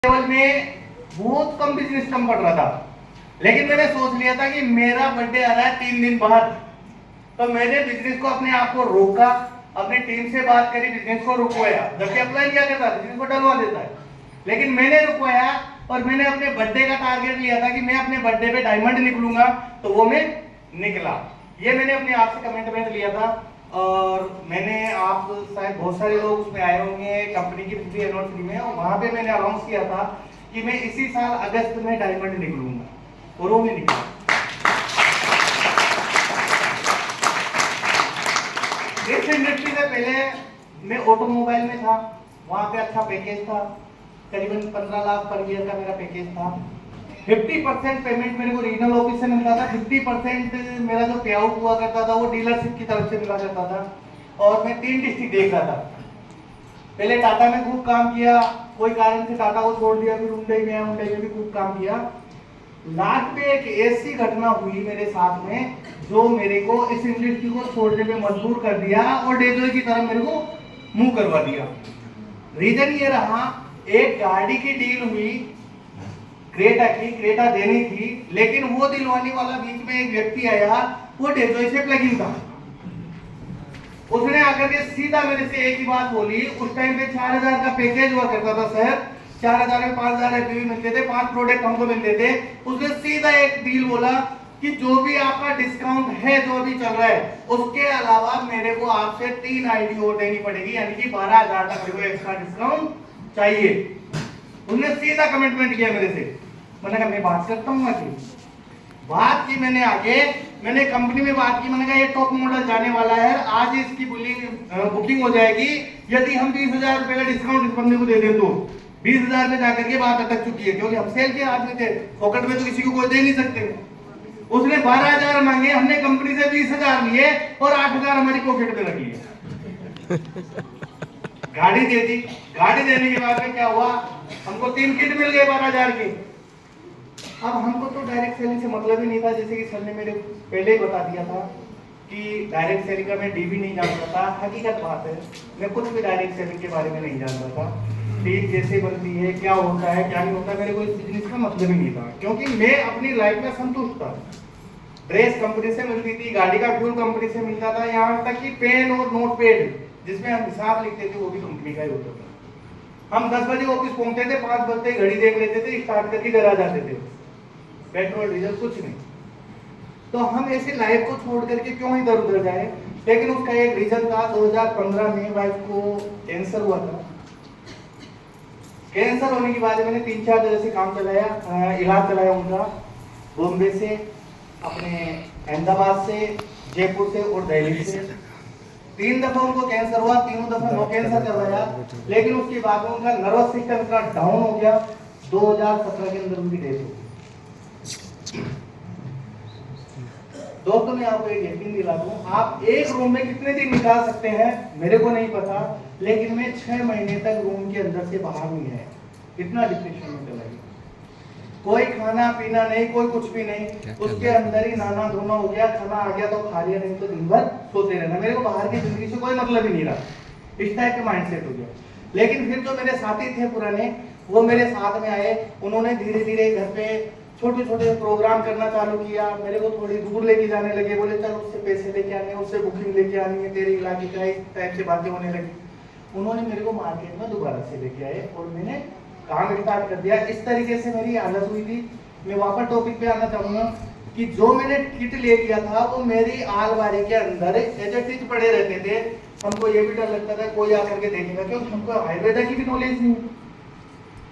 Level में बहुत कम business कम पड़ रहा था, लेकिन मैंने सोच लिया था कि मेरा बर्थडे आ रहा है 3 दिन बाद, तो मैंने बिजनेस को अपने आप को रोका, अपनी टीम से बात करी, बिजनेस को रुकवाया। जबकि अपलाइन क्या करता है, बिजनेस को डलवा देता है, लेकिन मैंने रुकवाया और मैंने अपने बर्थडे का टारगेट लिया था कि मैं अपने बर्थडे पे डायमंड निकलूंगा, तो वो मैं निकला। ये मैंने अपने आप से कमिटमेंट लिया था और मैंने, आप शायद बहुत सारे लोग उसमें आए होंगे कंपनी की पिछली एनिवर्सरी में, और वहां पे मैंने अनाउंस किया था कि मैं इसी साल अगस्त में डायमंड निकलूंगा, और वो मैं निकला। इस इंडस्ट्री से पहले मैं ऑटोमोबाइल में था, वहां पे अच्छा पैकेज था, करीबन 15 लाख पर ईयर का मेरा पैकेज था। 50% पेमेंट मेरे को रीजनल ऑफिस से मिलता था, 50% मेरा जो पे आउट हुआ करता था वो डीलरशिप की तरफ से मिला करता था, और मैं 3 डिस्ट्रिक्ट देख रहा था। पहले टाटा में खूब काम किया, कोई कारण से टाटा को छोड़ दिया, फिर हुंडई में आया, हुंडई में भी खूब काम किया। लास्ट पे एक ऐसी घटना हुई मेरे साथ में जो मेरे को इस इंडस्ट्री को छोड़ने पे मजबूर कर दिया और डेजोई की तरह मेरे को मुंह करवा दिया। रीजन ये रहा, एक गाड़ी की डील हुई क्रेटा की, क्रेटा देनी थी, लेकिन वो दिलवाने वाला बीच में एक व्यक्ति आया, वो डेजोई से प्लग इन था। उसने आकर के सीधा मेरे से एक ही बात बोली, उस टाइम पे 4000 का पैकेज हुआ करता था सर, 4000 में 5000 एफपीवी मिलते थे, 5 प्रोडक्ट हमको मिलते थे। उसने सीधा एक डील बोला कि जो भी आपका डिस्काउंट है जो अभी चल रहा है, उसके अलावा मेरे को आपसे 3 आईडी और देनी पड़ेगी, यानी कि 12000 तक मेरे को एक्स्ट्रा डिस्काउंट चाहिए। उसने सीधा कमिटमेंट किया मेरे से। मैंने कहा मैं बात करता हूँ आगे, बात की मैंने आगे, मैंने कंपनी में बात की, मैंने कहा ये टॉप मॉडल जाने वाला है, आज इसकी बुकिंग हो जाएगी, यदि हम 20,000 रुपए का डिस्काउंट इस बंदे को दे दें तो 20,000 में जाकर के बात अटक चुकी है, क्योंकि हम सेल के आदमी थे, पॉकेट में तो किसी को कोई दे नहीं सकते। उसने 12,000 मांगे, हमने कंपनी से 20,000 लिए और 8,000 हमारी पॉकेट में रख लिए। गाड़ी दे दी, गाड़ी देने के बाद में क्या हुआ, हमको 3 किट मिल गए 12,000 के। अब हमको तो डायरेक्ट सेलिंग से मतलब ही नहीं था, जैसे कि सर ने मेरे पहले ही बता दिया था कि डायरेक्ट सेलिंग का मैं डी भी नहीं जानता था। हकीकत बात है, मैं कुछ भी डायरेक्ट सेलिंग के बारे में नहीं जानता था, डील कैसे बनती है, क्या होता है क्या नहीं होता, मेरे को इस बिजनेस का मतलब ही नहीं था, क्योंकि मैं अपनी लाइफ में संतुष्ट था। ड्रेस कंपनी से मिलती थी, गाड़ी का फ्यूल कंपनी से मिलता था, यहाँ तक कि पेन और नोट पैड जिसमें हम हिसाब लिखते थे वो भी कंपनी का ही होता था। हम 10 बजे ऑफिस पहुंचते थे, 5 बजे घड़ी देख लेते थे, स्टार्ट करके घर आ जाते थे, पेट्रोल डीजल कुछ नहीं। तो हम ऐसी लाइफ को छोड़ करके क्यों इधर उधर जाए। लेकिन उसका एक रीजन था, 2015 में वाइफ को कैंसर हुआ था। कैंसर होने के बाद मैंने 3-4 जगह से काम चलाया, इलाज चलाया उनका, बॉम्बे से, अपने अहमदाबाद से, जयपुर से और दिल्ली से। 3 दफा उनको कैंसर हुआ, तीनों दफा नो कैंसर करवाया, लेकिन उसके बाद उनका नर्वस सिस्टम इतना डाउन हो गया, 2017 के अंदर उनकी डेथ हो गई। दोस्तों मैं आपको एक यकीन दिला दूं, आप एक रूम में कितने दिन निकाल सकते हैं मेरे को नहीं पता, लेकिन मैं 6 महीने तक रूम के अंदर से बाहर नहीं है, इतना डिप्रेशन में चला गया। कोई खाना पीना नहीं, कोई कुछ भी नहीं, उसके अंदर ही नाना धोना हो गया, खाना आ गया तो खा लिया, नहीं तो दिन भर सोते रहना, मेरे को बाहर की जिंदगी से कोई मतलब ही नहीं रहा, इस टाइप का माइंडसेट हो गया। लेकिन फिर जो मेरे साथी थे पुराने, वो मेरे साथ में आए, उन्होंने धीरे धीरे घर पे छोटे छोटे प्रोग्राम करना चालू किया, मेरे को थोड़ी दूर लेके जाने लगे, बोले चल उससे पैसे लेके आने, उससे बुकिंग लेके आनी है, तेरे इलाके का इस टाइप से बातें होने लगी। उन्होंने मेरे को मार्केट में दोबारा से लेके आए और मैंने काम स्टार्ट कर दिया। इस तरीके से मेरी हालत हुई थी। मैं वापस टॉपिक पे आना चाहूंगा कि जो मैंने किट ले लिया था वो मेरी आलमारी के अंदर एजेटिज पड़े रहते थे। हमको ये भी डर लगता था कोई आकर के देखेगा, क्योंकि हमको आयुर्वेदा की भी नॉलेज नहीं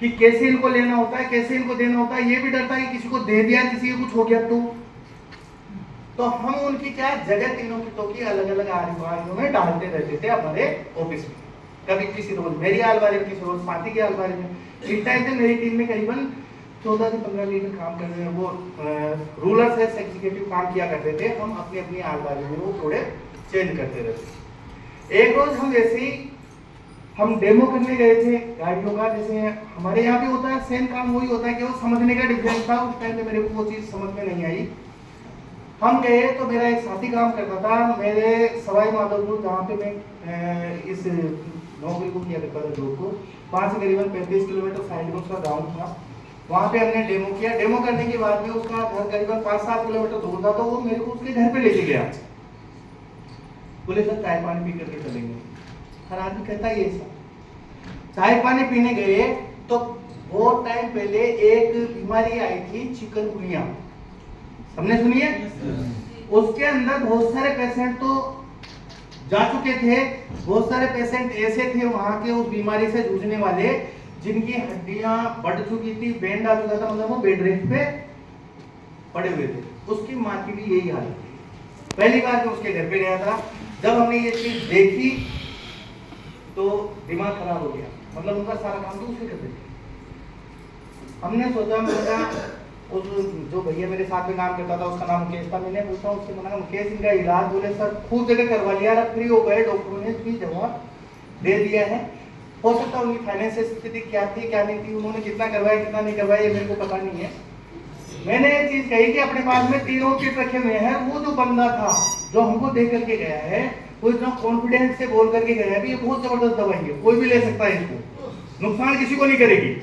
कि कैसे इनको लेना होता है, कैसे इनको देना होता है, ये भी डर था कि किसी को दे दिया, किसी को कुछ हो गया तो हम उनकी क्या जगह तीनों किटों की अलग अलग आलमारियों में डालते रहते थे हमारे ऑफिस में। कभी किसी रोज मेरी अलमारी में, किसी रोज साथी की अलमारी में। इस टाइम से मेरी टीम में करीबन 14 से 15 लीडर काम कर रहे हैं, वो रूलर से एग्जीक्यूटिव काम किया करते थे। हम अपनी अपनी अलमारी में वो थोड़े चेंज करते रहते। एक रोज हम ऐसे ही हम डेमो करने गए थे गाड़ियों का, जैसे हमारे यहाँ भी होता है सेम काम, वही होता है कि वो समझने का डिफरेंस था। उस टाइम में मेरे को वो चीज समझ में नहीं आई। हम गए तो मेरा एक साथी काम करता था मेरे सवाई माधोपुर, जहाँ पे मैं इस नौकरी को किया करता था ग्रुप को। वहाँ से करीबन 35 किलोमीटर साइड में उसका गाँव था। वहाँ पे हमने डेमो किया। डेमो करने के बाद में उसका घर करीबन 5-7 किलोमीटर दूर था, तो वो मेरे को उसके घर पे लेके गया। बोले सर चाय पानी पी करके चलेंगे। हर आदमी कहता है ये सब। चाय पानी पीने गए तो बहुत टाइम पहले एक बीमारी आई थी चिकनगुनिया, हमने सुनी है? उसके अंदर बहुत सारे पेशेंट तो जा चुके थे, बहुत सारे पेशेंट ऐसे थे वहां के उस बीमारी से जूझने वाले जिनकी हड्डियां बढ़ चुकी थी, बैंड आ चुका था, मतलब वो बेड रेस्ट पे पड़े हुए थे। उसकी माँ की भी यही हालत थी। पहली बार मैं उसके घर पे गया था, जब हमने ये चीज देखी तो दिमाग खराब हो गया। मतलब उनका सारा काम तो उसके करते थे। हमने सोचा, मेरा उस जो भैया मेरे साथ में काम करता था उसका नाम मुकेश था, मैंने पूछा उससे, मैंने मुकेश इनका इलाज, बोले सर खूब जगह करवा लिया, फ्री हो गए, डॉक्टरों ने भी जवाब दे दिया है। हो सकता है उनकी फाइनेंशियल स्थिति क्या थी क्या नहीं थी, उन्होंने कितना करवाया कितना नहीं करवाया ये मेरे को पता नहीं है। मैंने एक चीज कही कि अपने पास में 3 किट रखे हुए हैं। वो जो बंदा था जो हमको दे करके गया है, वो इतना कॉन्फिडेंस से बोल करके गया है भी ये बहुत जबरदस्त दवाई है, कोई भी ले सकता है, इसको नुकसान किसी को नहीं करेगी।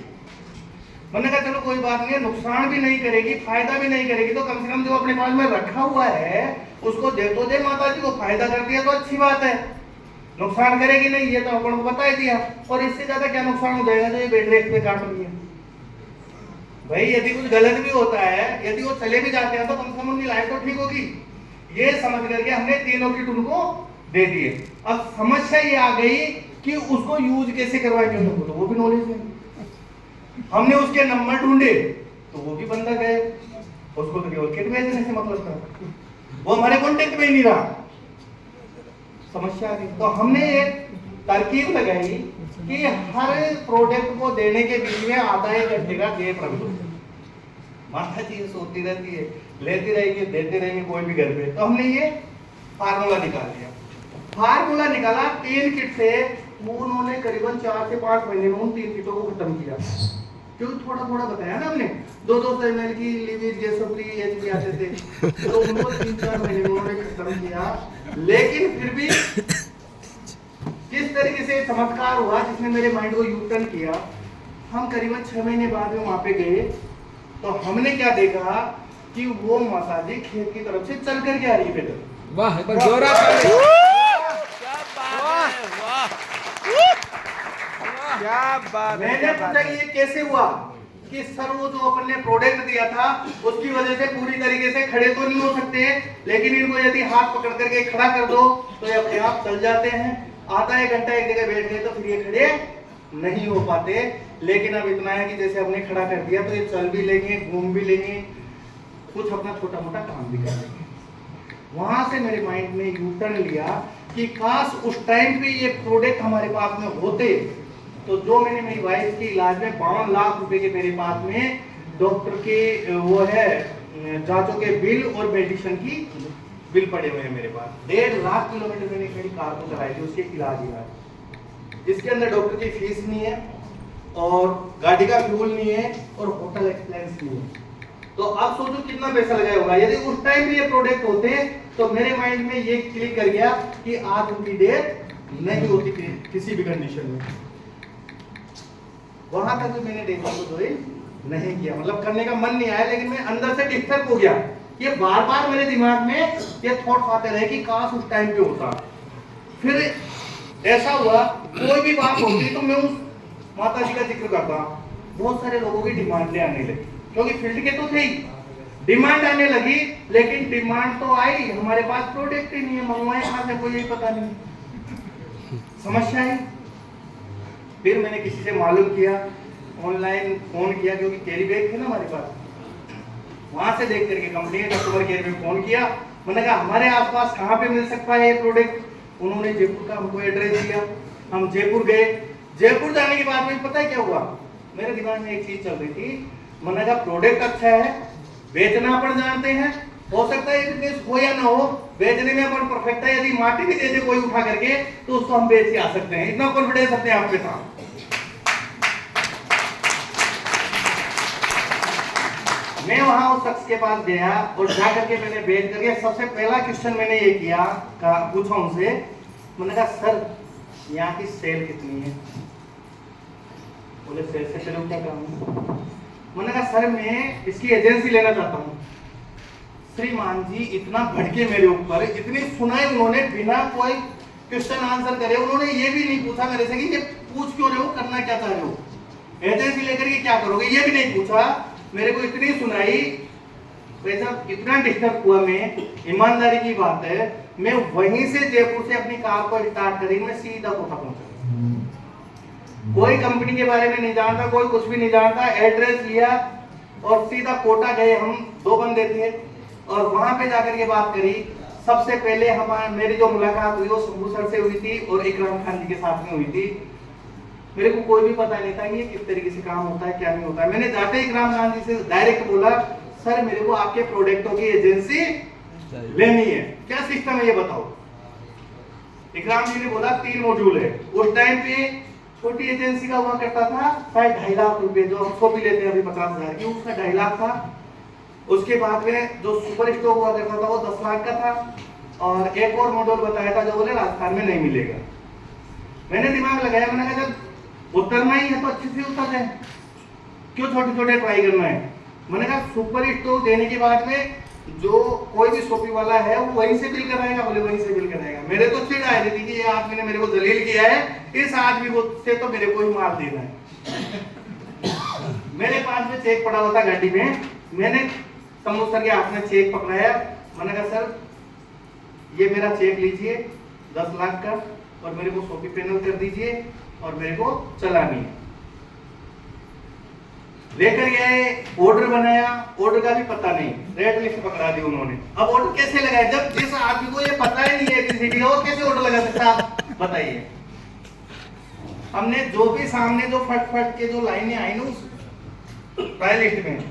मैंने कहा चलो कोई बात नहीं है, नुकसान भी नहीं करेगी फायदा भी नहीं करेगी, तो कम से कम जो अपने पास में रखा हुआ है उसको दे तो दे माता जी को, फायदा कर दिया तो अच्छी बात है, नुकसान करेगी नहीं ये तो अपन को बता ही दिया। और इससे ज्यादा क्या नुकसान हो जाएगा जो ये बेड रेस्ट पे काट रही है। भाई यदि कुछ गलत भी होता है, यदि वो चले भी जाते हैं तो कम से कम उनकी लाइफ तो ठीक होगी, ये समझ करके हमने 3 किट उनको दे दिए। अब समस्या ये आ गई कि उसको यूज कैसे करवाएंगे उनको, तो वो भी नॉलेज नहीं। हमने उसके नंबर ढूंढे तो वो भी बंदा गए, उसको तो केवल किट भेजने से मतलब था, वो हमारे कॉन्टेक्ट में ही नहीं रहा। समस्या आ गई, तो हमने एक तरकीब लगाई कि हर प्रोडक्ट को देने के बीच में आधा 1 घंटे का गैप रख दो। माता जी ये सोती रहती है, लेती रहेगी देते रहेंगे कोई भी घर पे। तो हमने ये फार्मूला निकाल लिया। फार्मूला निकाला 3 किट से, उन्होंने करीबन 4 से 5 महीने में उन 3 किटों को खत्म किया। क्योंकि थोड़ा थोड़ा बताया ना हमने, 200 ml की लिविज गैसोफ्री एचबी आते थे, तो उनको 3-4 महीने में उन्होंने खत्म किया। लेकिन फिर भी किस तरीके से चमत्कार हुआ जिसने मेरे माइंड को यू टर्न किया। हम करीबन 6 महीने बाद में वहां पे गए तो हमने क्या देखा कि वो माता जी खेत की तरफ से चल करके आ रही है पैदल। वाह, एक बार जोरा ताली। क्या बात है। मैंने पूछा कि ये कैसे हुआ, कि सर वो जो अपन ने प्रोडक्ट दिया था उसकी वजह से पूरी तरीके से खड़े तो नहीं हो सकते, लेकिन इनको यदि हाथ पकड़ करके खड़ा कर दो तो ये अपने आप चल जाते हैं। आधा 1 घंटा एक जगह बैठ गए तो फिर ये खड़े नहीं हो पाते। लेकिन अब इतना है कि जैसे हमने खड़ा कर दिया तो ये चल भी लेंगे, घूम भी लेंगे, कुछ अपना छोटा मोटा काम भी कर लेंगे। वहां से मेरे माइंड में यू टर्न लिया कि काश उस टाइम पे ये प्रोडक्ट हमारे पास में होते, तो जो मैंने मेरी वाइफ के इलाज में 52 लाख रुपए के मेरे पास में डॉक्टर के वो है जांचों के बिल और मेडिसिन की बिल पड़े हुए हैं मेरे पास। 1.5 लाख किलोमीटर मैंने मेरी कार को चलाई थी उसके इलाज, जिसके अंदर डॉक्टर की फीस नहीं है और गाड़ी का फ्यूल नहीं है और होटल एक्सपेंस नहीं है। तो आप सोचो कितना पैसा लगाया होगा। यदि उस टाइम भी ये प्रोडक्ट होते तो मेरे माइंड में ये क्लिक कर गया कि आज उनकी डेथ नहीं होती किसी भी कंडीशन में। वहां तक भी मैंने डेमो को ज्वाइन नहीं किया, मतलब करने का मन नहीं आया, लेकिन मैं अंदर से डिस्टर्ब हो गया। ये बार बार मेरे दिमाग में ये थॉट्स आते रहे कि काश उस टाइम पे होता। फिर ऐसा हुआ कोई भी बात होती तो मैं उस माता जी का जिक्र करता। बहुत सारे लोगों की डिमांड आने लगी, क्योंकि फील्ड के तो थे ही, डिमांड आने लगी। लेकिन डिमांड तो आई, हमारे पास प्रोडक्ट ही नहीं है, मंगवाए कहां से कोई पता नहीं। समस्या है। फिर मैंने किसी से मालूम किया, ऑनलाइन फोन किया, क्योंकि कैरी बैग थे ना हमारे पास, वहां से देख करके कंपनी के कस्टमर केयर में फोन किया। मैंने कहा हमारे आसपास कहाँ पे मिल सकता है ये प्रोडक्ट। उन्होंने जयपुर का हमको एड्रेस दिया, हम जयपुर गए। जयपुर जाने के बाद में पता है क्या हुआ, मेरे दिमाग में एक चीज चल रही थी। मैंने कहा प्रोडक्ट अच्छा है, बेचना अपन जानते हैं, हो सकता है बिजनेस हो या ना हो, बेचने में अपन परफेक्ट है। यदि माटी भी दे दे कोई उठा करके तो उसको हम बेच के आ सकते हैं, इतना कॉन्फिडेंस अपने आप पे था। मैं वहां उस शख्स के पास गया और जा करके मैंने बेच करके सबसे पहला क्वेश्चन मैंने ये किया, पूछा उनसे। मैंने कहा सर यहाँ की सेल कितनी है? बोले सेल से करूँ क्या काम? मैंने कहा सर मैं इसकी एजेंसी लेना चाहता हूँ। श्रीमान जी इतना भड़के मेरे ऊपर, इतनी सुनाई उन्होंने बिना कोई क्वेश्चन आंसर करे। उन्होंने ये भी नहीं पूछा मेरे से कि ये पूछ क्यों रहे हो, करना क्या चाह रहे हो, एजेंसी लेकर के क्या करोगे, ये भी नहीं पूछा। मेरे को इतनी सुनाई, वैसा इतना डिस्टर्ब हुआ मैं। ईमानदारी की बात है, मैं वहीं से जयपुर से अपनी कार को स्टार्ट करी, मैं सीधा कोटा पहुंचा। कोई कंपनी के बारे में नहीं जानता, कोई कुछ भी नहीं जानता। एड्रेस लिया और सीधा कोटा गए। हम 2 बंदे थे और वहां पे जाकर के बात करी। सबसे पहले मेरी जो मुलाकात हुई वो शंभू सर से हुई थी और इकराम खान जी के साथ में हुई थी। मेरे को कोई भी पता नहीं था ये किस तरीके से काम होता है, क्या नहीं होता है। मैंने जाते ही इकराम खान जी से डायरेक्ट बोला, सर मेरे को आपके प्रोडक्टों की एजेंसी लेनी है, क्या सिस्टम है ये बताओ। इकराम जी ने बोला 3 मॉड्यूल है। उस टाइम पे छोटी एजेंसी का हुआ करता था शायद 2.5 लाख रुपए, जो हम 100 भी लेते हैं अभी 50,000 की, उसका 2.5 लाख था। उसके बाद में जो सुपर स्टॉक हुआ करता था वो 10 लाख का था। और एक और मॉडल बताया था जो बोले राजस्थान में नहीं मिलेगा। मैंने दिमाग लगाया, मैंने कहा जब उतरना ही है तो अच्छे से उतर जाए, क्यों छोटे छोटे ट्राई करना है। मैंने कहा सुपर स्टॉक देने के बाद में जो कोई भी शॉपी वाला है वो वहीं से बिल कराएगा। बोले वहीं से बिल कराएगा। मेरे तो चिढ़ आ रही थी कि ये आदमी ने मेरे को जलील किया है, इस आदमी को से तो मेरे को ही मार देना है। मेरे पास में चेक पड़ा हुआ था गाड़ी में। मैंने शंभू सर के हाथ में चेक पकड़ाया। मैंने कहा सर ये मेरा चेक लीजिए 10 लाख का और मेरे को शॉपी पैनल कर दीजिए और मेरे को चलानी है। लेकर गए, ऑर्डर बनाया, ऑर्डर का भी पता नहीं, रेट लिस्ट पकड़ा दी उन्होंने। अब ऑर्डर कैसे लगाए जब जिस आदमी को ये पता ही नहीं है एबीसीडी का, वो कैसे ऑर्डर लगा सकता आप बताइए। हमने जो भी सामने जो फट फट के जो लाइनें आई ना उस प्राइस लिस्ट में,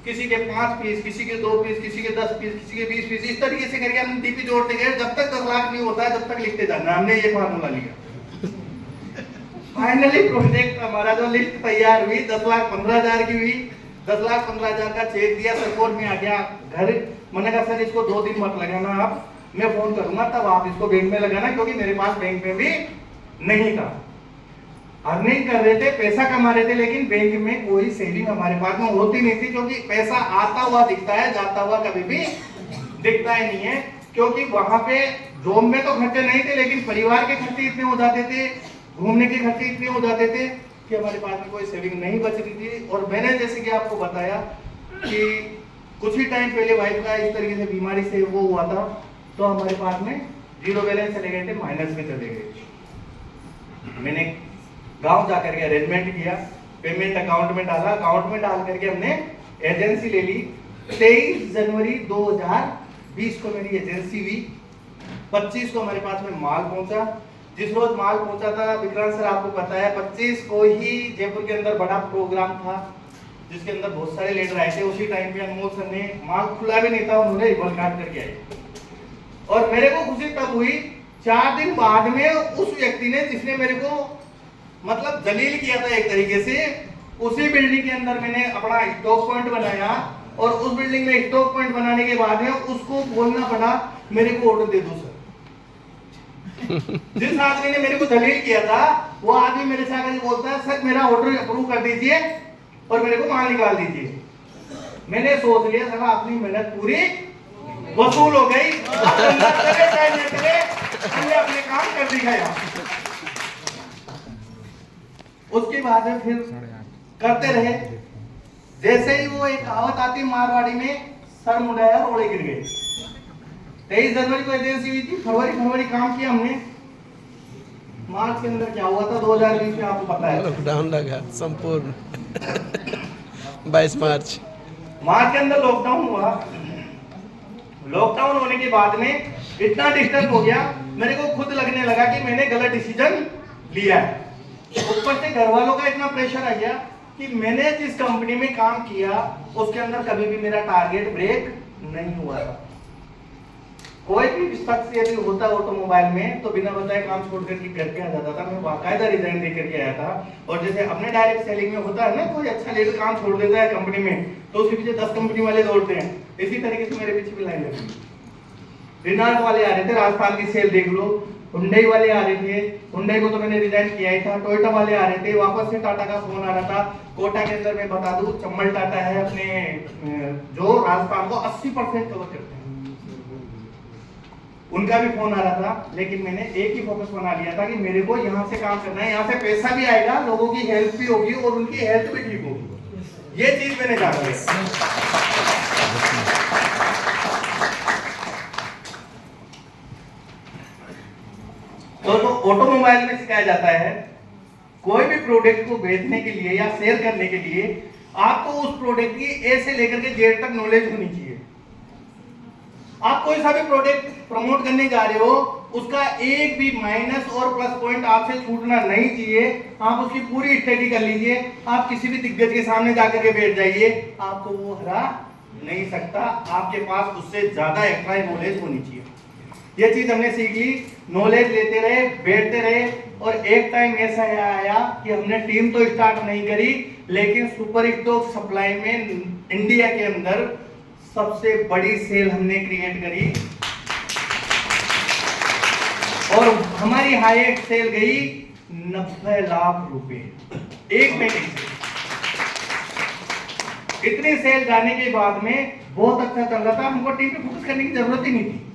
किसी के 5 पीस, किसी के 2 पीस, किसी के 10 पीस, किसी के 20 पीस, इस तरीके से करके हमने डीपी जोड़ते गए। जब तक 10 लाख नहीं होता है तब तक लिखते जाना। हमने ये फार्मूला लिया। फाइनली प्रोजेक्ट हमारा जो लिस्ट तैयार हुई 10,15,000 की हुई। 10,15,000 का चेक दिया, सरकोट में आ गया घर। मैंने कहा सर इसको 2 दिन मत लगाना आप, मैं फोन करूंगा तब आप इसको बैंक में लगाना, क्योंकि मेरे पास बैंक में भी नहीं था। अर्निंग कर रहे थे, पैसा कमा रहे थे, लेकिन बैंक में कोई सेविंग हमारे पास में होती नहीं थी, क्योंकि पैसा आता हुआ दिखता है, जाता हुआ कभी भी दिखता ही नहीं है। क्योंकि वहां पे जॉब में तो खर्चे नहीं थे, लेकिन परिवार के खर्चे इतने हो जाते थे, घूमने के खर्चे इतने हो जाते थे कि हमारे पास में कोई सेविंग नहीं बच रही थी। और मैंने जैसे कि आपको बताया कि कुछ ही टाइम पहले वाइफ का इस तरीके से बीमारी से वो हुआ था, तो हमारे पास में 0 बैलेंस चले गए थे, माइनस में चले गए। मैंने गांव जाकर के अरेंजमेंट किया, पेमेंट अकाउंट में डाला, अकाउंट में डाल करके हमने एजेंसी ले ली। 23 जनवरी 2020 को मेरी एजेंसी हुई। 25 को हमारे पास में माल पहुंचा। जिस रोज माल पहुंचा था विक्रांत सर आपको पता है 25 को ही जयपुर के अंदर बड़ा प्रोग्राम था जिसके अंदर बहुत सारे लीडर आए थे। उसी टाइम पे अनमोल सर ने, माल खुला भी नहीं था, उन्होंने रिबन काट करके आए। और मेरे को खुशी तब हुई 4 दिन बाद में उस व्यक्ति ने जिसने मेरे को मतलब जलील किया था एक तरीके से, उसी बिल्डिंग के अंदर मैंने अपना स्टॉक पॉइंट बनाया। और उस बिल्डिंग में स्टॉक पॉइंट बनाने के बाद में उसको बोलना पड़ा मेरे को ऑर्डर दे दो सर। जिस आदमी ने मेरे को दलील किया था वो आदमी मेरे से आकर बोलता है सर मेरा ऑर्डर अप्रूव कर दीजिए और मेरे को माल निकाल दीजिए। मैंने सोच लिया सर अपनी मेहनत पूरी वसूल हो गई, हमने अपने काम कर दिखाया। उसके बाद में फिर करते रहे। जैसे ही वो एक कहावत आती मारवाड़ी में, सर मुड़ाया और ओले गिर गए। 23 जनवरी को एजेंसी हुई थी, फरवरी काम किया हमने। मार्च के अंदर क्या हुआ था 2020 में आपको पता है, लॉकडाउन लगा संपूर्ण 22 मार्च के अंदर लॉकडाउन हुआ। लॉकडाउन होने के बाद में इतना डिस्टर्ब हो गया, मेरे को खुद लगने लगा कि मैंने गलत डिसीजन लिया है। ऊपर से घर वालों का इतना प्रेशर आ गया कि मैंने जिस कंपनी में काम किया उसके अंदर कभी भी मेरा टारगेट ब्रेक नहीं हुआ था। कोई भी शख्स यदि होता ऑटोमोबाइल में तो बिना बताए काम छोड़ करके घर पे आ जाता था। मैं बाकायदा रिजाइन दे करके आया था। और जैसे अपने डायरेक्ट सेलिंग में होता है ना, कोई अच्छा लीडर काम छोड़ देता है कंपनी में तो उसके पीछे 10 कंपनी वाले दौड़ते हैं, इसी तरीके से मेरे पीछे भी लाइन लगी। रिनाल्ट वाले आ रहे थे, राजस्थान की सेल देख लो, हुंडई वाले आ रहे थे, हुंडई को तो मैंने रिजाइन किया ही था, टोयोटा वाले आ रहे थे, वापस से टाटा का फोन आ रहा था। कोटा के अंदर मैं बता दूं, चंबल टाटा है अपने जो राजस्थान को 80% कवर करते हैं, उनका भी फोन आ रहा था। लेकिन मैंने एक ही फोकस बना लिया था कि मेरे को यहाँ से काम करना है, यहाँ से पैसा भी आएगा, लोगों की हेल्प भी होगी और उनकी हेल्थ भी ठीक होगी। ये चीज मैंने जान लिया। तो ऑटोमोबाइल में सिखाया जाता है, कोई भी प्रोडक्ट को बेचने के लिए या शेयर करने के लिए आपको उस प्रोडक्ट की ए से लेकर के जेड तक नॉलेज होनी चाहिए। आप कोई सा भी प्रोडक्ट प्रमोट करने जा रहे हो, उसका एक भी माइनस और प्लस पॉइंट आपसे छूटना नहीं चाहिए। आप उसकी पूरी स्टडी कर लीजिए, आप किसी भी दिग्गज के सामने जाकर के बैठ जाइए, आपको वो हरा नहीं सकता। आपके पास उससे ज्यादा एक्स्ट्रा नॉलेज होनी चाहिए। ये चीज हमने सीख ली, नॉलेज लेते रहे, बैठते रहे, और एक टाइम ऐसा आया कि हमने टीम तो स्टार्ट नहीं करी, लेकिन सुपर स्टॉक सप्लाई में इंडिया के अंदर सबसे बड़ी सेल हमने क्रिएट करी, और हमारी हाईएस्ट सेल गई 90 लाख रुपए एक महीने से। इतनी सेल जाने के बाद में बहुत अच्छा चल रहा था, हमको टीम पे फोकस करने की जरूरत ही नहीं थी।